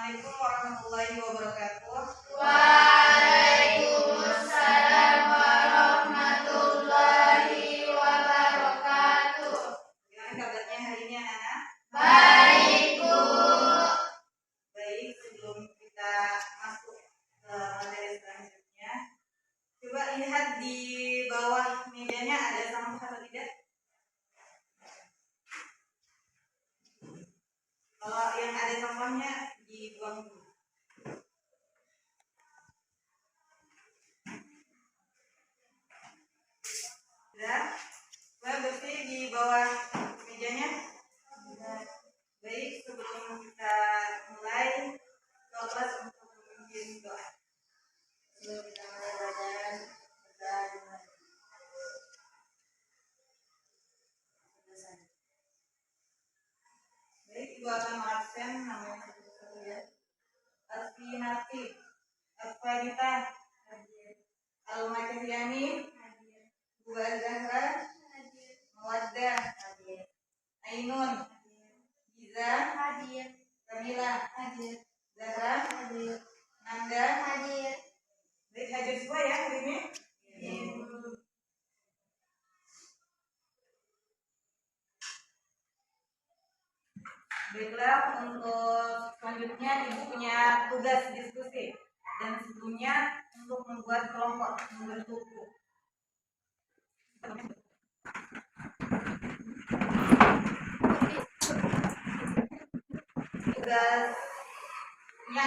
Assalamualaikum warahmatullahi wabarakatuh. Waalaikumsalam warahmatullahi wabarakatuh. Gimana kabarnya hari ini anak-anak? Baik, Bu. Baik, sebelum kita masuk ke materi selanjutnya, coba lihat di bawah mejanya ada sampah atau tidak? Kalau yang ada sampahnya dibuang dulu. Sudah? Sudah bersih di bawah mejanya? Baik, sebelum kita mulai, doa kelas untuk memimpin doa. Sebelum kita mulai pelajaran, berdoa dimulai. Baik, Ibu akan mengabsen namanya satu-satu ya. Asfinati, Asfarita, Alma Cahyani, Bu Zahra, Mawaddah, Ainun, Giza, Kamila, Zahra, Nanda, baik hadir semua ya hari ini. Baiklah, untuk selanjutnya Ibu punya tugas diskusi dan sebelumnya untuk membuat kelompok membentuk grup.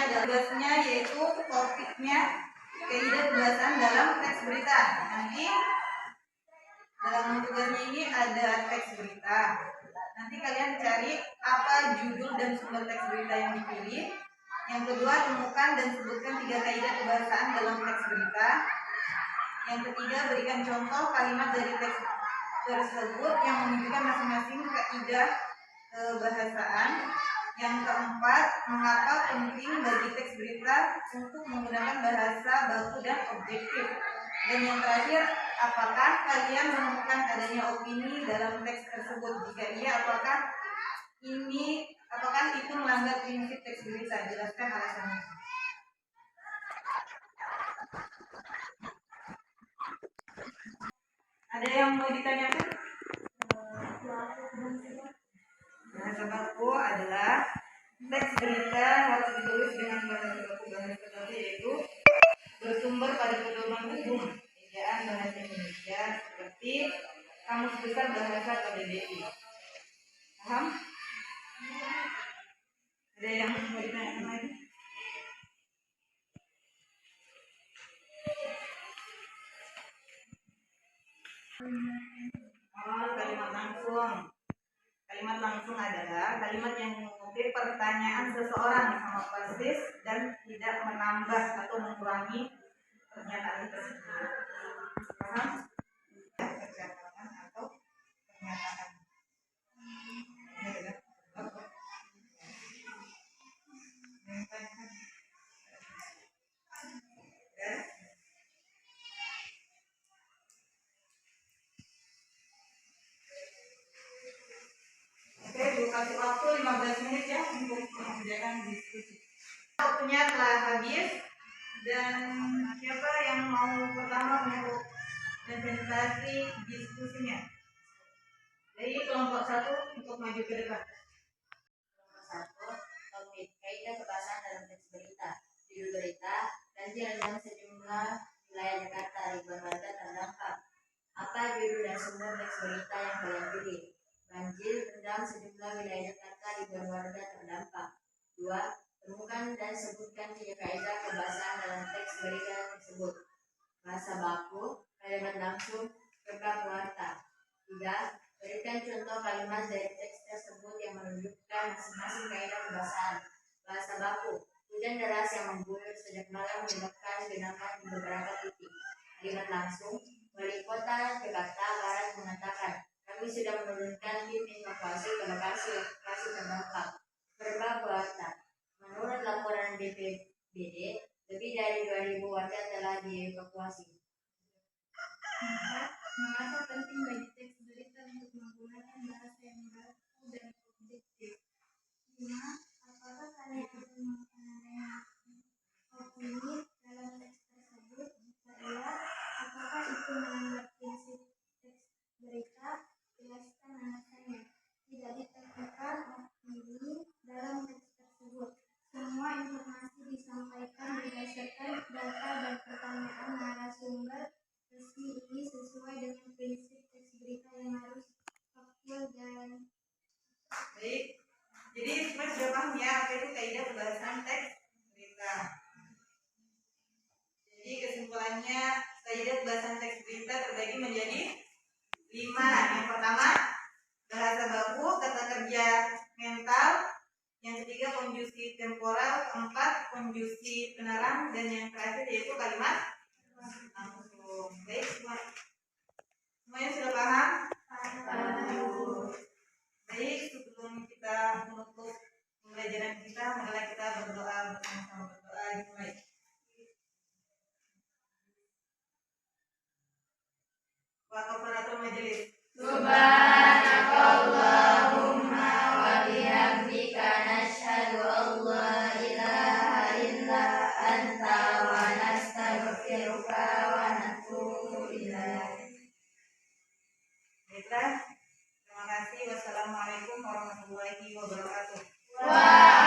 Tugasnya yaitu topiknya kaidah pembahasan dalam teks berita. Nanti dalam tugasnya ini ada teks berita. Nanti kalian cari apa judul dan sumber teks berita yang dipilih. Yang kedua, temukan dan sebutkan 3 kaidah kebahasaan dalam teks berita. Yang ketiga, berikan contoh kalimat dari teks tersebut yang menunjukkan masing-masing kaidah kebahasaan. Yang keempat, mengapa penting bagi teks berita untuk menggunakan bahasa baku dan objektif. Dan yang terakhir, apakah kalian menemukan adanya opini dalam teks tersebut? Jika iya, apakah itu melanggar prinsip teks berita? Jelaskan alasannya. Ada yang mau ditanyakan? Bahasa baku adalah teks berita harus ditulis dengan bahasa baku yaitu bersumber pada pedoman hukum ejaan bahasa Indonesia seperti Kamus Besar Bahasa KBBI. Paham? Ada yang mau ditanyakan lagi? Kalimat langsung. Kalimat langsung adalah kalimat yang mengutip pertanyaan seseorang sama persis dan tidak menambah atau mengurangi pernyataan tersebut. Paham? Percakapan atau pernyataan. Oke, kasih waktu 15 menit ya untuk mengerjakan diskusi. Waktunya telah habis dan siapa yang mau pertama untuk presentasi diskusinya? Dari kelompok 1 untuk maju ke depan. Kelompok 1, topik kaidah kebahasaan dalam teks berita. Judul berita, banjir rendam sejumlah wilayah Jakarta, ribuan warga terdampak. Apa judul dan sumber teks berita yang kalian pilih? Banjir rendam sejumlah wilayah Jakarta, ribuan warga terdampak. 2. Temukan dan sebutkan 3 kaidah kebahasaan dalam teks berita tersebut. Bahasa baku, kalimat langsung, verba warta. 3. Berikan contoh kalimat dari teks tersebut yang menunjukkan masing-masing kaidah kebahasaan. Bahasa baku, hujan deras yang mengguyur sejak malam menyebabkan genangan di beberapa titik. Kalimat langsung, wali kota Jakarta Barat mengatakan, kami sudah menurunkan tim evakuasi ke lokasi terdampak. Verba warta, menurut laporan BPBD, lebih dari 2.000 warga telah dievakuasi. 4. Mengapa penting bagi teks berita untuk menggunakan bahasa yang baku dan objektif? 5. Apakah kalian akan apa itu kaidah pembahasan teks berita. Jadi kesimpulannya kaidah pembahasan teks berita terbagi menjadi 5. Yang pertama bahasa baku, kata kerja mental. Yang ketiga konjungsi temporal, keempat konjungsi penerang, dan yang terakhir yaitu kalimat langsung. Baik, semuanya sudah paham? Baik, sebelum kita menutup pembelajaran kita, marilah kita berdoa bersama-sama. Berdoa dimulai. Wa kafaratul majelis. Subhanakallahumma wa bihamdika nashhadu an la ilaha illa anta wa nastaghfiruka wa natubu ilaik. Baiklah, terima kasih. Wassalamualaikum warahmatullahi wabarakatuh. Waalaikumsalam.